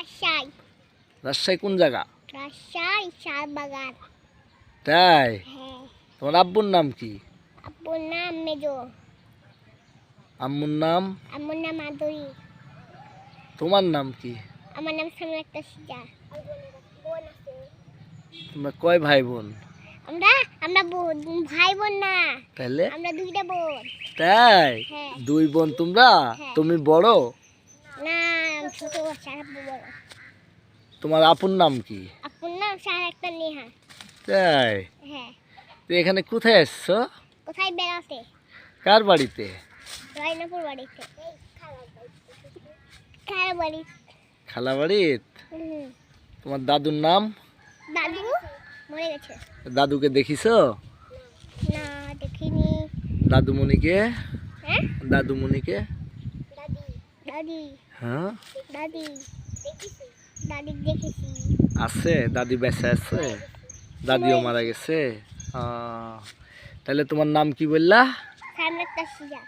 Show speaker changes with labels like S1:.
S1: রাজশাহী।
S2: রাজশাহী কোন জায়গা?
S1: রাজশাহী শাহবাগান।
S2: তাই?
S1: হ্যাঁ।
S2: তোমার আব্বুর নাম কি?
S1: আব্বুর নাম মেজো।
S2: আম্মুর নাম?
S1: আম্মুর নাম আদরি।
S2: তোমার নাম কি?
S1: আমার নাম সামরাক্তা সিজা।
S2: তোমরা কয় ভাই বোন?
S1: আমরা আমরা ভাই বোন না,
S2: তাহলে?
S1: আমরা দুইটা বোন।
S2: তাই?
S1: হ্যাঁ।
S2: দুই বোন তোমরা?
S1: হ্যাঁ।
S2: তুমি বড়?
S1: না, ছোট বাচ্চা, আব্বু বড়।
S2: তোমার আপুর নাম কি?
S1: আপুর নাম সারাক্তা নেহা।
S2: তাই?
S1: হ্যাঁ।
S2: তো এখানে কোথায় এসছো?
S1: কোথায় বেড়াতে?
S2: কার বাড়িতে?
S1: রায়নাপুর বাড়িতে। খালা বাড়ি।
S2: খালা বাড়িত? তোমার দাদুর নাম?
S1: দাদু মরে গেছে।
S2: দাদুকে দেখিছো?
S1: না, দেখিনি।
S2: দাদুমণিকে?
S1: হ্যাঁ?
S2: দাদুমণিকে?
S1: দাদি।
S2: হ্যাঁ?
S1: দাদি দাদি দেখেছি।
S2: আছে? দাদি বেঁচে আছে? দাদিও মারা গেছে? তাহলে তোমার নাম কি বললা?
S1: সামরাক্তা সিজা।